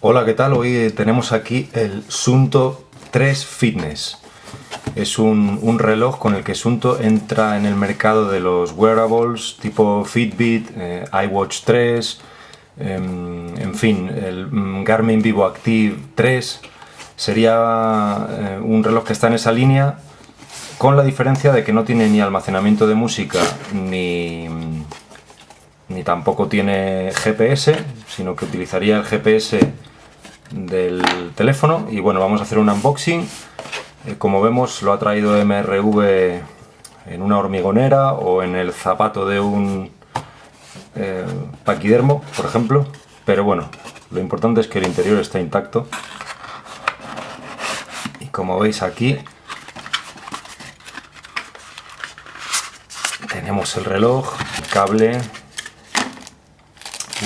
Hola, ¿qué tal? Hoy tenemos aquí el Suunto 3 Fitness. Es un reloj con el que Suunto entra en el mercado de los wearables tipo Fitbit, iWatch 3, en fin, el Garmin Vivo Active 3. Sería un reloj que está en esa línea, con la diferencia de que no tiene ni almacenamiento de música ni tampoco tiene GPS, sino que utilizaría el GPS del teléfono. Y bueno, vamos a hacer un unboxing. Como vemos, lo ha traído MRV en una hormigonera o en el zapato de un paquidermo, por ejemplo. Pero bueno, lo importante es que el interior está intacto. Y como veis aquí, tenemos el reloj, el cable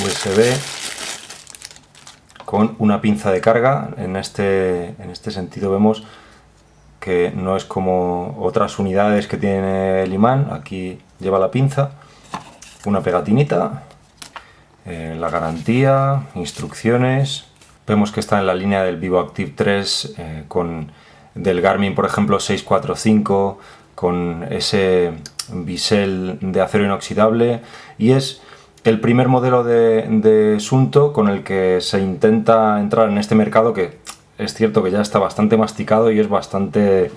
USB con una pinza de carga. En este sentido vemos que no es como otras unidades que tiene el imán. Aquí lleva la pinza, una pegatinita, la garantía, instrucciones. Vemos que está en la línea del Vivo Active 3 del Garmin, por ejemplo, 645, con ese bisel de acero inoxidable, y es el primer modelo de Suunto con el que se intenta entrar en este mercado, que es cierto que ya está bastante masticado y es bastante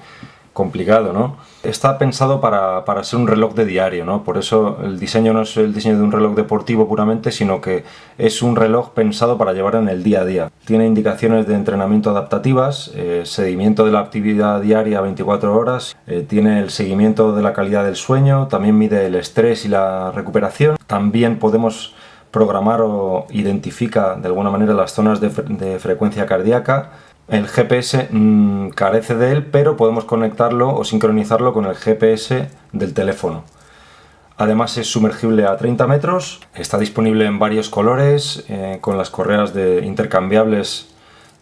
complicado, ¿no? Está pensado para ser un reloj de diario, ¿no? Por eso el diseño no es el diseño de un reloj deportivo puramente, sino que es un reloj pensado para llevar en el día a día. Tiene indicaciones de entrenamiento adaptativas, seguimiento de la actividad diaria 24 horas, tiene el seguimiento de la calidad del sueño, también mide el estrés y la recuperación. También podemos programar o identifica de alguna manera las zonas de frecuencia cardíaca. El GPS carece de él, pero podemos conectarlo o sincronizarlo con el GPS del teléfono. Además es sumergible a 30 metros, está disponible en varios colores, con las correas intercambiables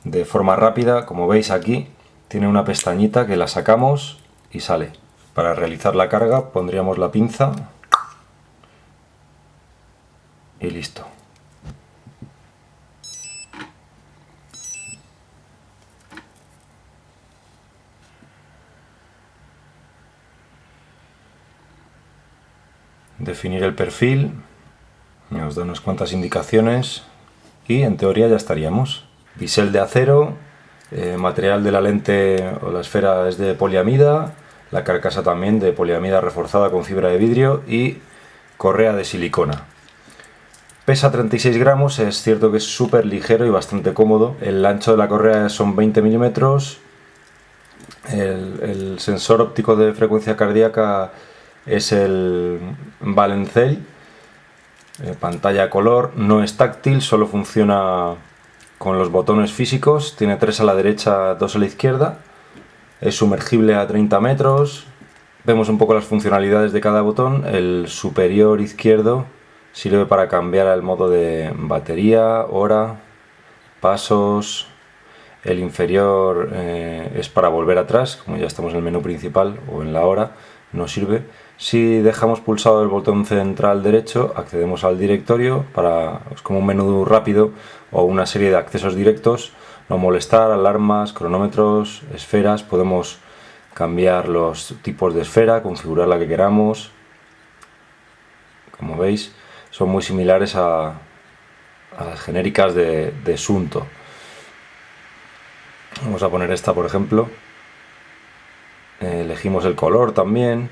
de forma rápida. Como veis aquí, tiene una pestañita que la sacamos y sale. Para realizar la carga pondríamos la pinza y listo. Definir el perfil, nos da unas cuantas indicaciones y en teoría ya estaríamos. Bisel de acero, material de la lente o la esfera es de poliamida, la carcasa también de poliamida reforzada con fibra de vidrio y correa de silicona. Pesa 36 gramos, es cierto que es súper ligero y bastante cómodo. El ancho de la correa son 20 milímetros. El sensor óptico de frecuencia cardíaca es el Balancel. Pantalla a color, no es táctil, solo funciona con los botones físicos. Tiene 3 a la derecha, 2 a la izquierda. Es sumergible a 30 metros. Vemos un poco las funcionalidades de cada botón. El superior izquierdo sirve para cambiar el modo de batería, hora, pasos. El inferior es para volver atrás, como ya estamos en el menú principal o en la hora, no sirve. Si dejamos pulsado el botón central derecho, accedemos al directorio, es como un menú rápido o una serie de accesos directos. No molestar, alarmas, cronómetros, esferas. Podemos cambiar los tipos de esfera, configurar la que queramos. Como veis, son muy similares a las genéricas de Suunto. Vamos a poner esta, por ejemplo. Elegimos el color también.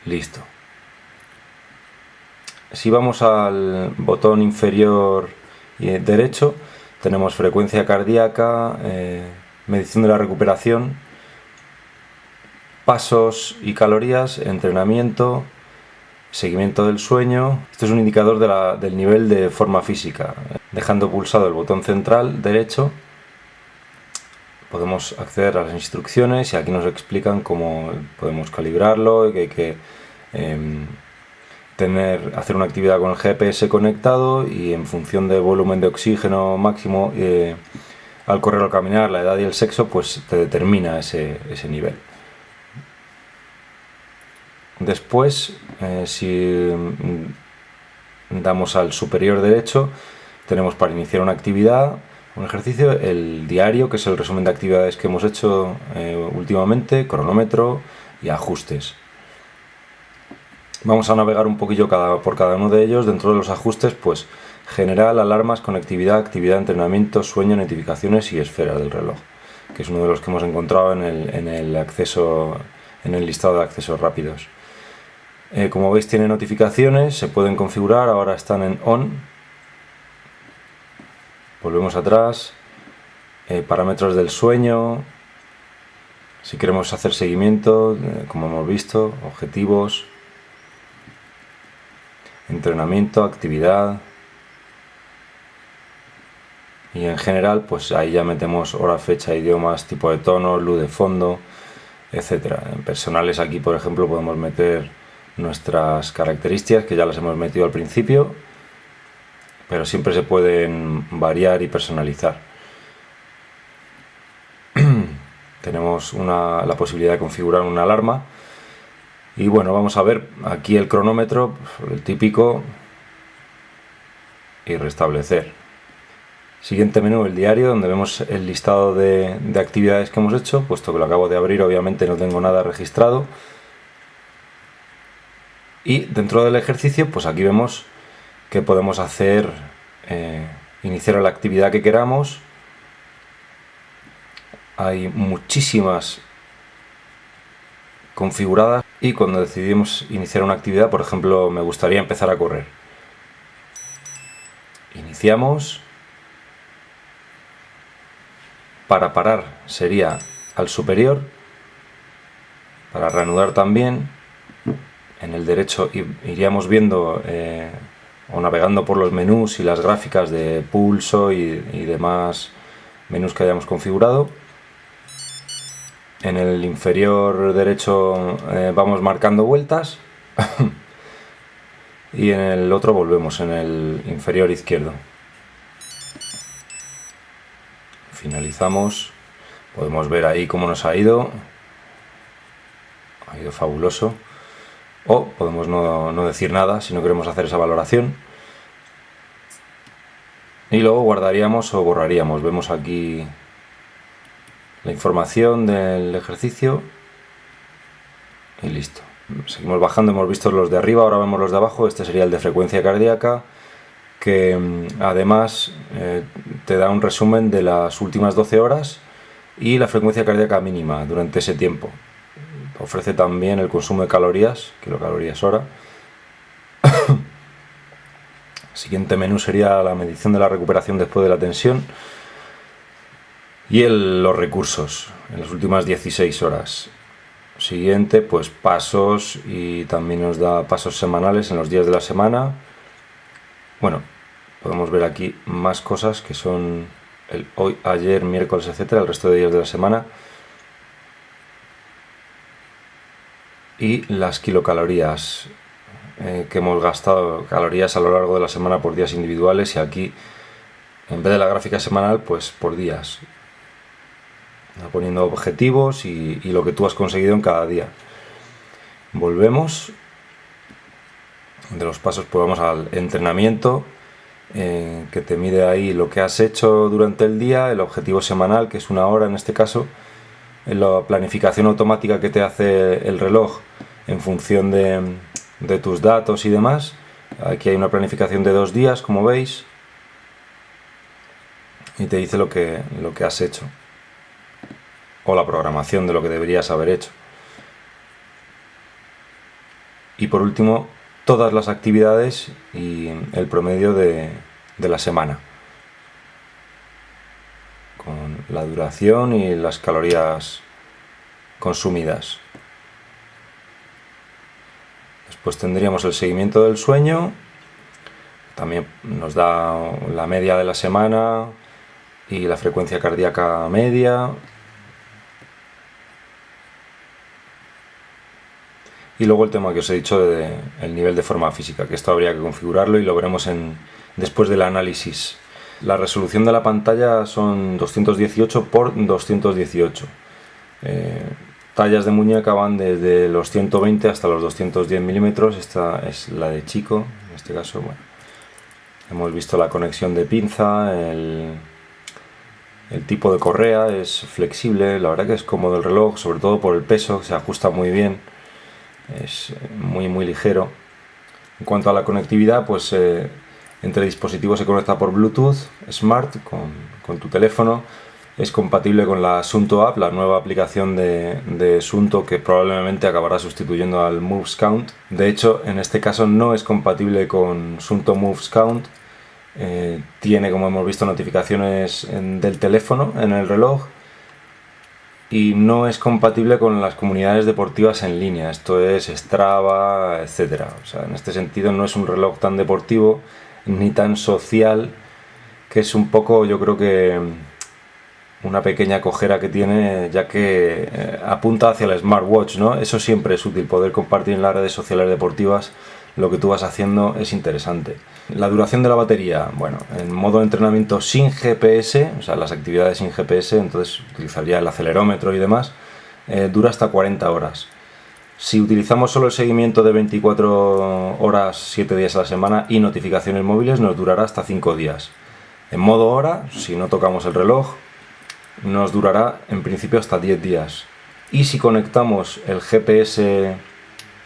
Listo. Si vamos al botón inferior derecho, tenemos frecuencia cardíaca, medición de la recuperación, pasos y calorías, entrenamiento, seguimiento del sueño. Esto es un indicador del nivel de forma física. Dejando pulsado el botón central derecho, podemos acceder a las instrucciones y aquí nos explican cómo podemos calibrarlo, que hay que hacer una actividad con el GPS conectado y en función del volumen de oxígeno máximo al correr o al caminar, la edad y el sexo, pues te determina ese nivel. Después, si damos al superior derecho, tenemos para iniciar una actividad, un ejercicio, el diario, que es el resumen de actividades que hemos hecho últimamente, cronómetro y ajustes. Vamos a navegar un poquillo por cada uno de ellos. Dentro de los ajustes, pues general, alarmas, conectividad, actividad, entrenamiento, sueño, notificaciones y esferas del reloj, que es uno de los que hemos encontrado en el acceso, en el listado de accesos rápidos. Como veis, tiene notificaciones, se pueden configurar, ahora están en on. Volvemos atrás, parámetros del sueño, si queremos hacer seguimiento, como hemos visto, objetivos, entrenamiento, actividad, y en general pues ahí ya metemos hora, fecha, idiomas, tipo de tono, luz de fondo, etcétera. En personales aquí, por ejemplo, podemos meter nuestras características, que ya las hemos metido al principio, pero siempre se pueden variar y personalizar. Tenemos la posibilidad de configurar una alarma. Y bueno, vamos a ver aquí el cronómetro, el típico, y restablecer. Siguiente menú, el diario, donde vemos el listado de actividades que hemos hecho, puesto que lo acabo de abrir, obviamente no tengo nada registrado. Y dentro del ejercicio, pues aquí vemos que podemos hacer, iniciar la actividad que queramos. Hay muchísimas configuradas y cuando decidimos iniciar una actividad, por ejemplo, me gustaría empezar a correr. Iniciamos. Para parar sería al superior. Para reanudar también. En el derecho iríamos viendo o navegando por los menús y las gráficas de pulso y demás menús que hayamos configurado. En el inferior derecho vamos marcando vueltas y en el otro volvemos, en el inferior izquierdo. Finalizamos, podemos ver ahí cómo nos ha ido fabuloso. O podemos no decir nada si no queremos hacer esa valoración. Y luego guardaríamos o borraríamos. Vemos aquí la información del ejercicio y listo. Seguimos bajando, hemos visto los de arriba, ahora vemos los de abajo. Este sería el de frecuencia cardíaca, que además te da un resumen de las últimas 12 horas y la frecuencia cardíaca mínima durante ese tiempo. Ofrece también el consumo de calorías, kilocalorías hora. Siguiente menú sería la medición de la recuperación después de la tensión y los recursos en las últimas 16 horas. Siguiente, pues pasos, y también nos da pasos semanales en los días de la semana. Bueno, podemos ver aquí más cosas que son el hoy, ayer, miércoles, etcétera, el resto de días de la semana. Y las kilocalorías que hemos gastado, calorías a lo largo de la semana por días individuales, y aquí en vez de la gráfica semanal, pues por días, poniendo objetivos y lo que tú has conseguido en cada día. Volvemos. De los pasos pues vamos al entrenamiento, que te mide ahí lo que has hecho durante el día, el objetivo semanal, que es 1 hora en este caso, en la planificación automática que te hace el reloj en función de tus datos y demás. Aquí hay una planificación de 2 días, como veis, y te dice lo que has hecho, o la programación de lo que deberías haber hecho. Y por último, todas las actividades y el promedio de la semana, con la duración y las calorías consumidas. Después tendríamos el seguimiento del sueño, también nos da la media de la semana y la frecuencia cardíaca media. Y luego el tema que os he dicho del nivel de forma física, que esto habría que configurarlo y lo veremos después del análisis. La resolución de la pantalla son 218 por 218. Tallas de muñeca van desde los 120 hasta los 210 milímetros. Esta es la de chico, en este caso. Bueno. Hemos visto la conexión de pinza, el tipo de correa es flexible, la verdad que es cómodo el reloj, sobre todo por el peso, se ajusta muy bien, es muy ligero. En cuanto a la conectividad, pues entre dispositivos se conecta por Bluetooth Smart con tu teléfono. Es compatible con la Suunto App, la nueva aplicación de Suunto, que probablemente acabará sustituyendo al Moves Count. De hecho, en este caso no es compatible con Suunto Moves Count. Tiene, como hemos visto, notificaciones del teléfono en el reloj, y no es compatible con las comunidades deportivas en línea, esto es Strava, etcétera. O sea, en este sentido no es un reloj tan deportivo ni tan social, que es un poco, yo creo que una pequeña cojera que tiene, ya que apunta hacia el smartwatch, ¿no? Eso siempre es útil, poder compartir en las redes sociales deportivas lo que tú vas haciendo es interesante. La duración de la batería, bueno, en modo de entrenamiento sin GPS, o sea, las actividades sin GPS, entonces utilizaría el acelerómetro y demás, dura hasta 40 horas. Si utilizamos solo el seguimiento de 24 horas, 7 días a la semana y notificaciones móviles, nos durará hasta 5 días. En modo hora, si no tocamos el reloj, nos durará en principio hasta 10 días. Y si conectamos el GPS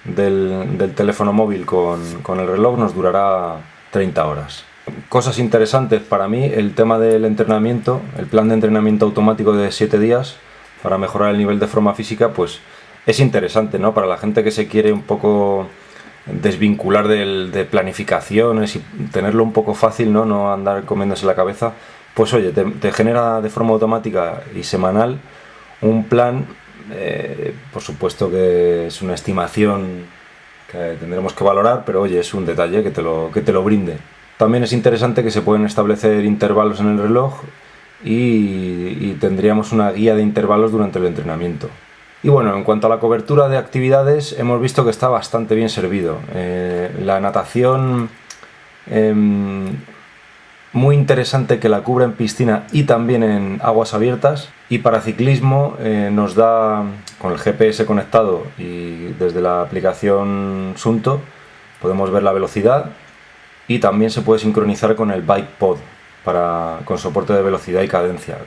del teléfono móvil con el reloj, nos durará 30 horas. Cosas interesantes para mí, el tema del entrenamiento, el plan de entrenamiento automático de 7 días para mejorar el nivel de forma física, pues es interesante, ¿no? Para la gente que se quiere un poco desvincular de planificaciones y tenerlo un poco fácil, no andar comiéndose la cabeza, pues oye, te genera de forma automática y semanal un plan. Por supuesto que es una estimación que tendremos que valorar, pero oye, es un detalle que te lo brinde. También es interesante que se pueden establecer intervalos en el reloj y tendríamos una guía de intervalos durante el entrenamiento. Y bueno, en cuanto a la cobertura de actividades, hemos visto que está bastante bien servido. La natación, muy interesante que la cubra en piscina y también en aguas abiertas. Y para ciclismo nos da, con el GPS conectado y desde la aplicación Suunto, podemos ver la velocidad, y también se puede sincronizar con el Bike Pod con soporte de velocidad y cadencia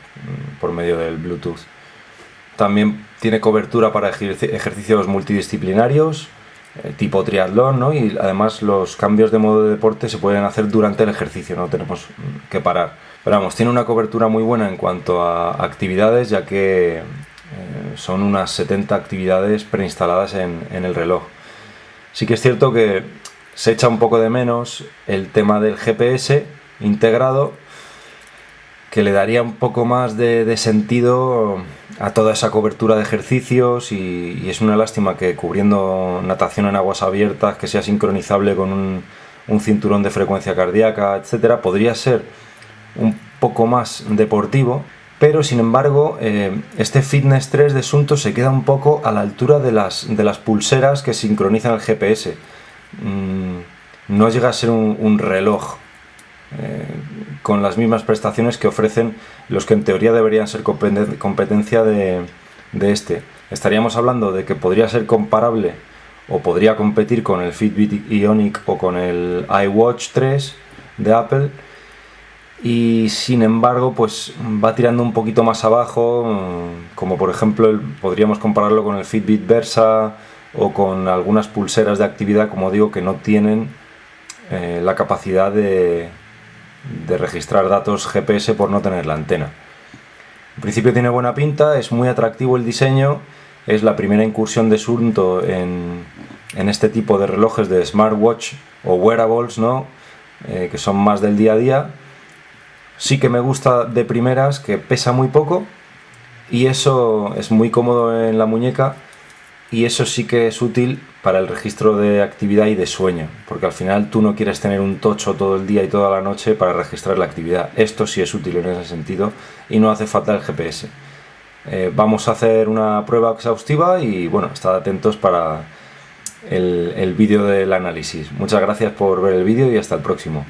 por medio del Bluetooth. También tiene cobertura para ejercicios multidisciplinarios, tipo triatlón, ¿no? Y además los cambios de modo de deporte se pueden hacer durante el ejercicio, no tenemos que parar. Pero vamos, tiene una cobertura muy buena en cuanto a actividades, ya que son unas 70 actividades preinstaladas en el reloj. Sí que es cierto que se echa un poco de menos el tema del GPS integrado, que le daría un poco más de sentido a toda esa cobertura de ejercicios, y es una lástima que cubriendo natación en aguas abiertas, que sea sincronizable con un cinturón de frecuencia cardíaca, etcétera, podría ser un poco más deportivo, pero sin embargo este Fitness 3 de Suunto se queda un poco a la altura de las pulseras que sincronizan el GPS. No llega a ser un reloj con las mismas prestaciones que ofrecen los que en teoría deberían ser competencia de este. Estaríamos hablando de que podría ser comparable o podría competir con el Fitbit Ionic o con el iWatch 3 de Apple, y sin embargo pues va tirando un poquito más abajo, como por ejemplo podríamos compararlo con el Fitbit Versa o con algunas pulseras de actividad, como digo, que no tienen la capacidad de registrar datos GPS por no tener la antena. En principio tiene buena pinta, es muy atractivo el diseño, es la primera incursión de Suunto en este tipo de relojes de smartwatch o wearables, ¿no? Que son más del día a día. Sí que me gusta de primeras que pesa muy poco, y eso es muy cómodo en la muñeca, y eso sí que es útil para el registro de actividad y de sueño, porque al final tú no quieres tener un tocho todo el día y toda la noche para registrar la actividad. Esto sí es útil en ese sentido y no hace falta el GPS. Vamos a hacer una prueba exhaustiva y bueno, estad atentos para el vídeo del análisis. Muchas gracias por ver el vídeo y hasta el próximo.